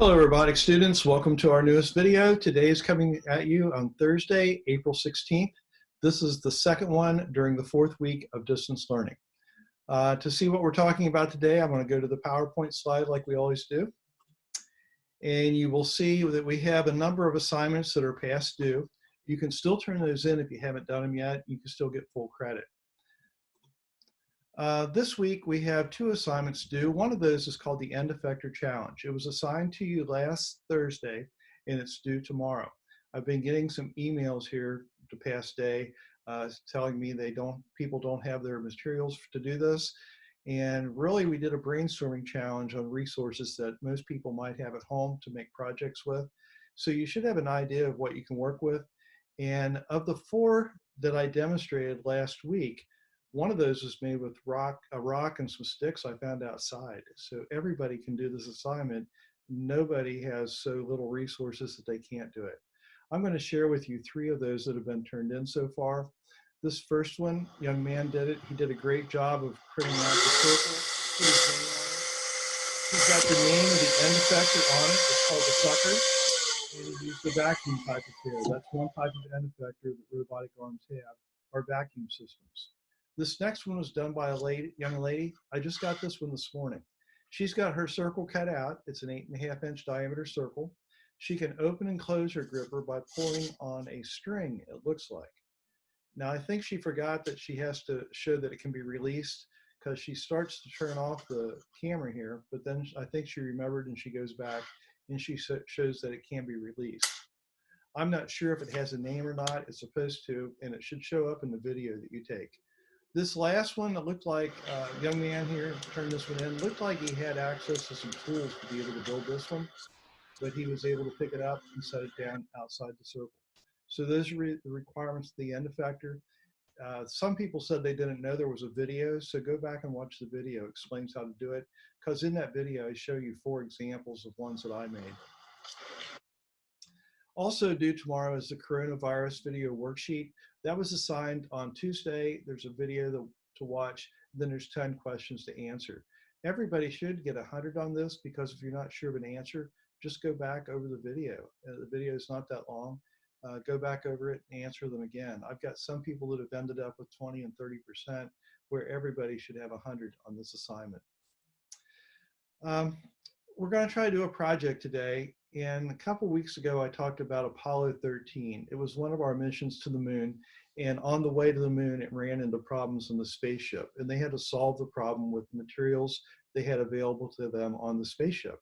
Hello, robotic students. Welcome to our newest video. Today is coming at you on Thursday, April 16th. This is the second one during the fourth week of distance learning. To see what we're talking about today, I'm going to go to the PowerPoint slide like we always do. And you will see that we have a number of assignments that are past due. You can still turn those in if you haven't done them yet. You can still get full credit. This week we have two assignments due. One of those is called the End Effector Challenge. It was assigned to you last Thursday and it's due tomorrow. I've been getting some emails here the past day telling me people don't have their materials to do this. And really we did a brainstorming challenge on resources that most people might have at home to make projects with. So you should have an idea of what you can work with. And of the four that I demonstrated last week, one of those was made with a rock and some sticks I found outside. So everybody can do this assignment. Nobody has so little resources that they can't do it. I'm going to share with you three of those that have been turned in so far. This first one, young man did it. He did a great job of printing out the circle. He's got the name of the end effector on it. It's called the sucker. And he used the vacuum type of care. That's one type of end effector that robotic arms have, are vacuum systems. This next one was done by a young lady. I just got this one this morning. She's got her circle cut out. It's an 8.5-inch diameter circle. She can open and close her gripper by pulling on a string, it looks like. Now, I think she forgot that she has to show that it can be released because she starts to turn off the camera here, but then I think she remembered and she goes back and she shows that it can be released. I'm not sure if it has a name or not. It's supposed to, and it should show up in the video that you take. This last one, it looked like a young man here turned this one in, looked like he had access to some tools to be able to build this one, but he was able to pick it up and set it down outside the circle. So those are the requirements of the end effector. Some people said they didn't know there was a video, so go back and watch the video. It explains how to do it, because in that video I show you 4 examples of ones that I made. Also due tomorrow is the coronavirus video worksheet. That was assigned on Tuesday. There's a video to watch. Then there's 10 questions to answer. Everybody should get 100 on this, because if you're not sure of an answer, just go back over the video. The video is not that long. Go back over it and answer them again. I've got some people that have ended up with 20 and 30%, where everybody should have 100 on this assignment. We're going to try to do a project today. And a couple weeks ago, I talked about Apollo 13. It was one of our missions to the moon. And on the way to the moon, it ran into problems in the spaceship. And they had to solve the problem with the materials they had available to them on the spaceship.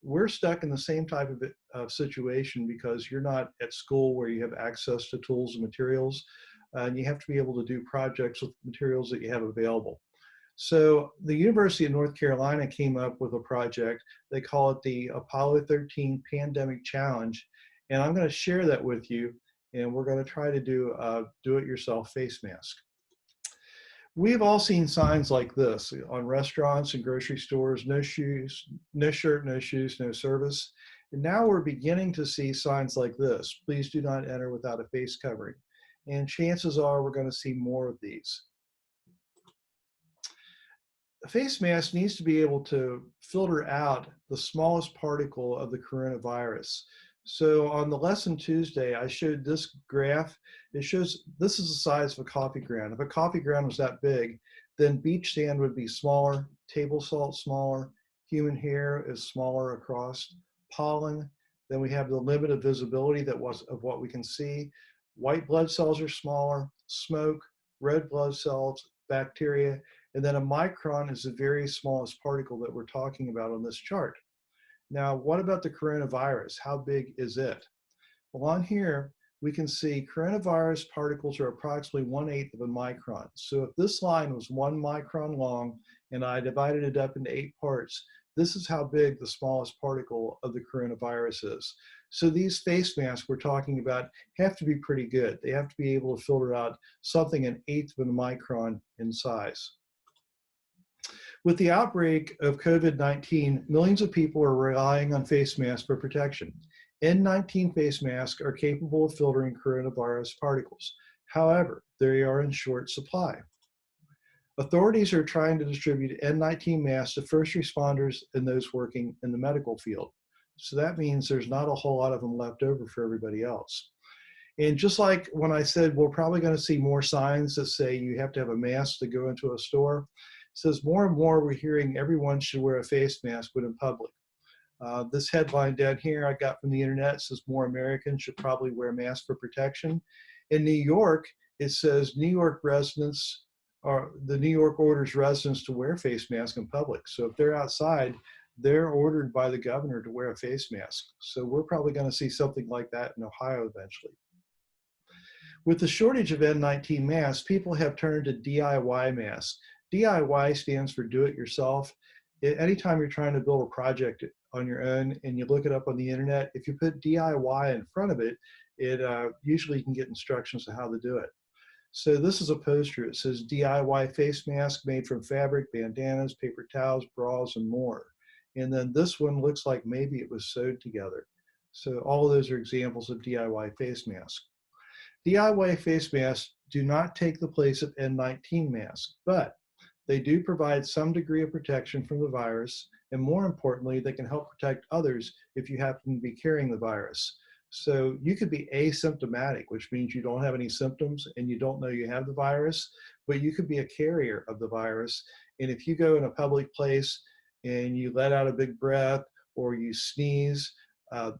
We're stuck in the same type of situation because you're not at school where you have access to tools and materials. And you have to be able to do projects with materials that you have available. So the University of North Carolina came up with a project. They call it the Apollo 13 Pandemic Challenge. And I'm going to share that with you. And we're going to try to do a do-it-yourself face mask. We've all seen signs like this on restaurants and grocery stores: no shoes, no shirt, no shoes, no service. And now we're beginning to see signs like this: please do not enter without a face covering. And chances are we're going to see more of these. A face mask needs to be able to filter out the smallest particle of the coronavirus. So on the lesson Tuesday, I showed this graph. It shows this is the size of a coffee ground. If a coffee ground was that big, then beach sand would be smaller, table salt smaller, human hair is smaller across, pollen. Then we have the limit of visibility of what we can see. White blood cells are smaller, smoke, red blood cells, bacteria, and then a micron is the very smallest particle that we're talking about on this chart. Now, what about the coronavirus? How big is it? Well, on here, we can see coronavirus particles are approximately 1/8 of a micron. So if this line was 1 micron long and I divided it up into 8 parts, this is how big the smallest particle of the coronavirus is. So these face masks we're talking about have to be pretty good. They have to be able to filter out something 1/8 of a micron in size. With the outbreak of COVID-19, millions of people are relying on face masks for protection. N95 face masks are capable of filtering coronavirus particles. However, they are in short supply. Authorities are trying to distribute N95 masks to first responders and those working in the medical field. So that means there's not a whole lot of them left over for everybody else. And just like when I said we're probably going to see more signs that say you have to have a mask to go into a store, it says more and more we're hearing everyone should wear a face mask when in public. This headline down here I got from the internet says more Americans should probably wear masks for protection. In New York, it says New York residents or the New York orders residents to wear face masks in public. So if they're outside, they're ordered by the governor to wear a face mask. So we're probably going to see something like that in Ohio eventually. With the shortage of N19 masks, people have turned to DIY masks. DIY stands for do it yourself. Anytime you're trying to build a project on your own and you look it up on the internet, if you put DIY in front of it, usually you can get instructions on how to do it. So this is a poster. It says DIY face mask made from fabric, bandanas, paper towels, bras, and more. And then this one looks like maybe it was sewed together. So all of those are examples of DIY face masks. DIY face masks do not take the place of N19 masks, but they do provide some degree of protection from the virus, and more importantly, they can help protect others if you happen to be carrying the virus. So you could be asymptomatic, which means you don't have any symptoms and you don't know you have the virus, but you could be a carrier of the virus. And if you go in a public place and you let out a big breath or you sneeze, uh,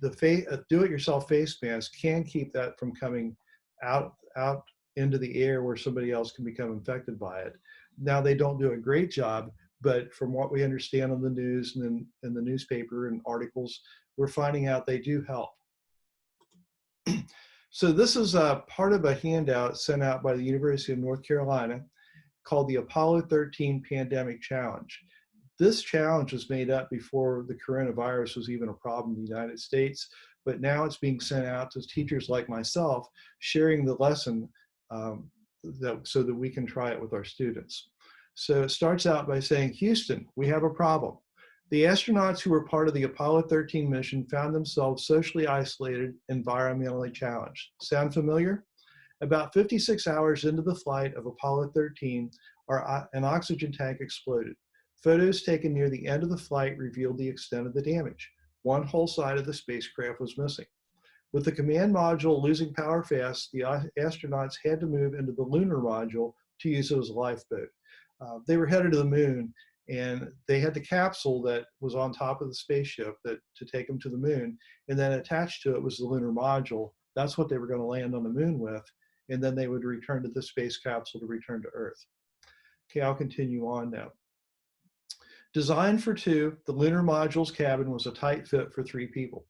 the do-it-yourself face mask can keep that from coming out into the air where somebody else can become infected by it. Now they don't do a great job, but from what we understand on the news and in the newspaper and articles, we're finding out they do help. So this is a part of a handout sent out by the University of North Carolina called the Apollo 13 Pandemic Challenge. This challenge was made up before the coronavirus was even a problem in the United States, but now it's being sent out to teachers like myself, sharing the lesson so that we can try it with our students. So it starts out by saying, Houston, we have a problem. The astronauts who were part of the Apollo 13 mission found themselves socially isolated, environmentally challenged. Sound familiar? About 56 hours into the flight of Apollo 13, an oxygen tank exploded. Photos taken near the end of the flight revealed the extent of the damage. One whole side of the spacecraft was missing. With the command module losing power fast, the astronauts had to move into the lunar module to use it as a lifeboat. They were headed to the moon, and they had the capsule that was on top of the spaceship to take them to the moon, and then attached to it was the lunar module. That's what they were going to land on the moon with, and then they would return to the space capsule to return to Earth. Okay, I'll continue on now. Designed for two, the lunar module's cabin was a tight fit for 3 people.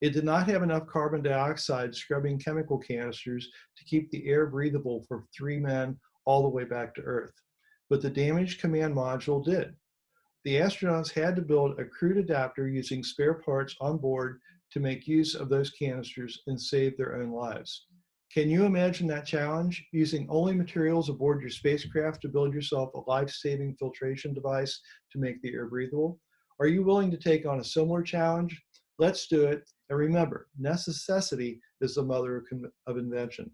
It did not have enough carbon dioxide scrubbing chemical canisters to keep the air breathable for 3 men all the way back to Earth. But the damaged command module did. The astronauts had to build a crude adapter using spare parts on board to make use of those canisters and save their own lives. Can you imagine that challenge? Using only materials aboard your spacecraft to build yourself a life-saving filtration device to make the air breathable? Are you willing to take on a similar challenge? Let's do it. And remember, necessity is the mother of invention.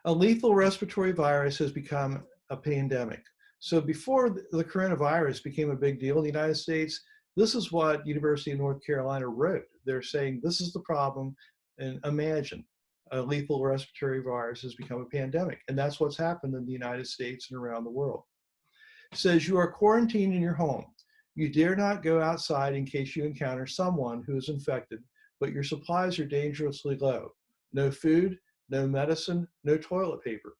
A lethal respiratory virus has become a pandemic. So before the coronavirus became a big deal in the United States, this is what University of North Carolina wrote. They're saying this is the problem, and imagine a lethal respiratory virus has become a pandemic. And that's what's happened in the United States and around the world. It says you are quarantined in your home. You dare not go outside in case you encounter someone who is infected, but your supplies are dangerously low. No food, no medicine, no toilet paper.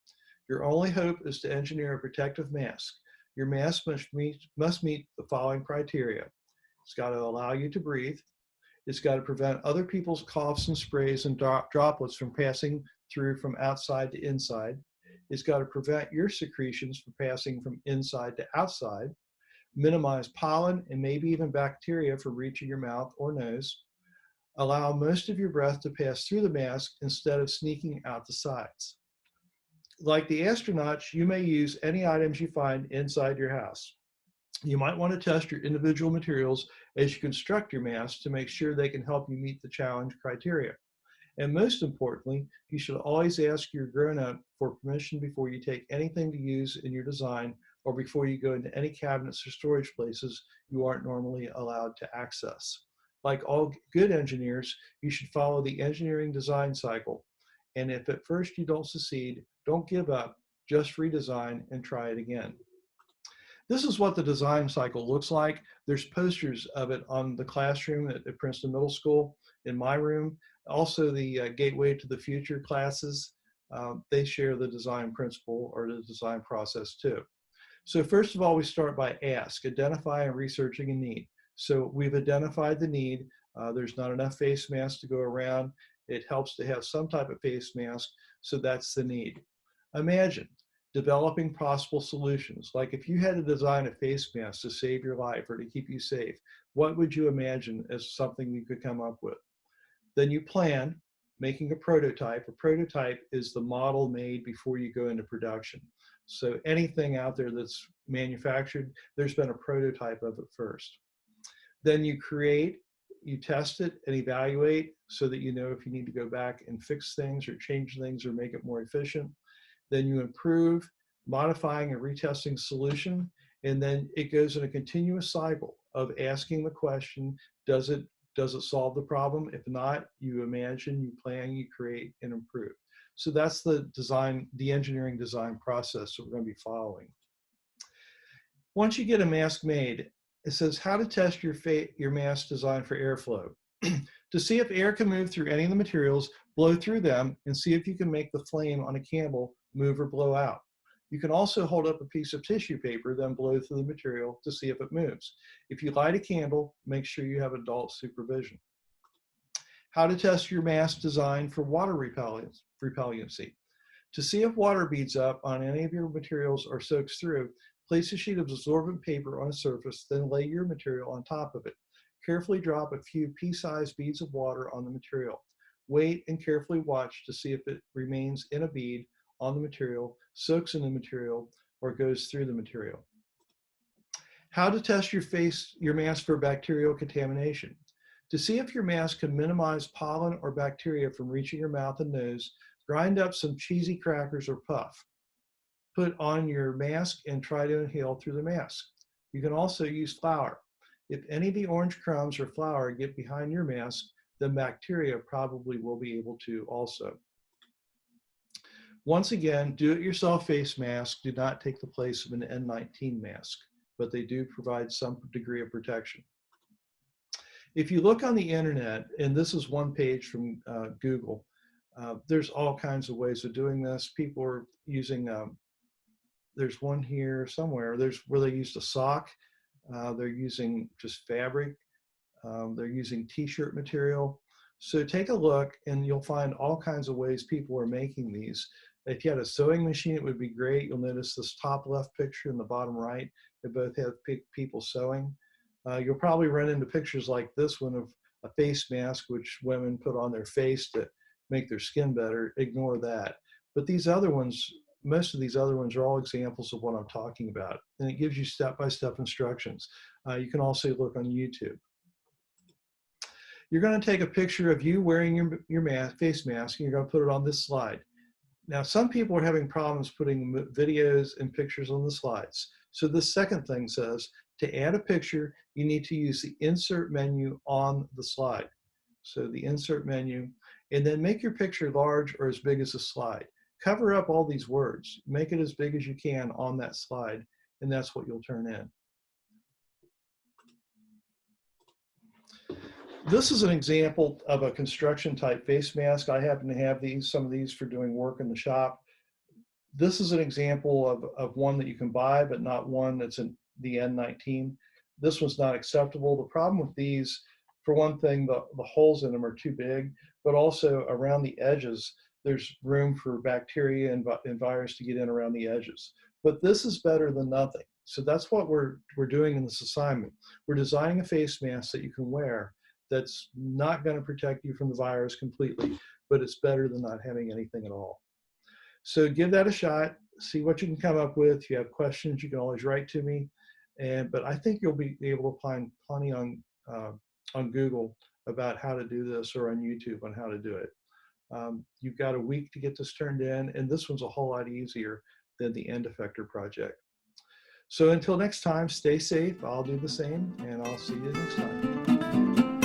Your only hope is to engineer a protective mask. Your mask must meet the following criteria. It's got to allow you to breathe. It's got to prevent other people's coughs and sprays and droplets from passing through from outside to inside. It's got to prevent your secretions from passing from inside to outside, minimize pollen and maybe even bacteria from reaching your mouth or nose, allow most of your breath to pass through the mask instead of sneaking out the sides. Like the astronauts, you may use any items you find inside your house. You might want to test your individual materials as you construct your mask to make sure they can help you meet the challenge criteria. And most importantly, you should always ask your grown-up for permission before you take anything to use in your design or before you go into any cabinets or storage places you aren't normally allowed to access. Like all good engineers, you should follow the engineering design cycle. And if at first you don't succeed, don't give up, just redesign and try it again. This is what the design cycle looks like. There's posters of it on the classroom at Princeton Middle School, in my room. Also the Gateway to the Future classes, they share the design principle or the design process too. So first of all, we start by identify and researching a need. So we've identified the need. There's not enough face masks to go around. It helps to have some type of face mask, so that's the need. Imagine developing possible solutions. Like if you had to design a face mask to save your life or to keep you safe, what would you imagine as something you could come up with? Then you plan making a prototype. A prototype is the model made before you go into production. So anything out there that's manufactured, there's been a prototype of it first. Then you create, you test it and evaluate so that you know if you need to go back and fix things or change things or make it more efficient. Then you improve, modifying and retesting solution. And then it goes in a continuous cycle of asking the question, does it solve the problem? If not, you imagine, you plan, you create, and improve. So that's the design, the engineering design process that we're going to be following. Once you get a mask made, it says how to test your mask design for airflow. To see if air can move through any of the materials, blow through them and see if you can make the flame on a candle move or blow out. You can also hold up a piece of tissue paper, then blow through the material to see if it moves. If you light a candle, make sure you have adult supervision. How to test your mask design for water repellency. To see if water beads up on any of your materials or soaks through, place a sheet of absorbent paper on a surface, then lay your material on top of it. Carefully drop a few pea-sized beads of water on the material. Wait and carefully watch to see if it remains in a bead on the material, soaks in the material, or goes through the material. How to test your mask for bacterial contamination. To see if your mask can minimize pollen or bacteria from reaching your mouth and nose, grind up some cheesy crackers or puff. Put on your mask and try to inhale through the mask. You can also use flour. If any of the orange crumbs or flour get behind your mask, then bacteria probably will be able to also. Once again, do-it-yourself face masks do not take the place of an N19 mask, but they do provide some degree of protection. If you look on the internet, and this is one page from Google, there's all kinds of ways of doing this. People are using, there's one here somewhere, there's where they used a sock. They're using just fabric. They're using t-shirt material. So take a look and you'll find all kinds of ways people are making these. If you had a sewing machine, it would be great. You'll notice this top left picture and the bottom right, they both have people sewing. You'll probably run into pictures like this one of a face mask, which women put on their face to make their skin better. Ignore that. But these other ones, most of these other ones are all examples of what I'm talking about. And it gives you step-by-step instructions. You can also look on YouTube. You're going to take a picture of you wearing your face mask, and you're going to put it on this slide. Now, some people are having problems putting videos and pictures on the slides. So this second thing says, to add a picture, you need to use the insert menu on the slide. So the insert menu, and then make your picture large or as big as the slide. Cover up all these words. Make it as big as you can on that slide, and that's what you'll turn in. This is an example of a construction type face mask. I happen to have some of these for doing work in the shop. This is an example of one that you can buy, but not one that's in the N19. This one's not acceptable. The problem with these, for one thing, the holes in them are too big, but also around the edges, there's room for bacteria and virus to get in around the edges. But this is better than nothing. So that's what we're doing in this assignment. We're designing a face mask that you can wear that's not going to protect you from the virus completely, but it's better than not having anything at all. So give that a shot, see what you can come up with. If you have questions, you can always write to me. But I think you'll be able to find plenty on Google about how to do this, or on YouTube on how to do it. You've got a week to get this turned in, and this one's a whole lot easier than the end effector project. So until next time, stay safe. I'll do the same, and I'll see you next time.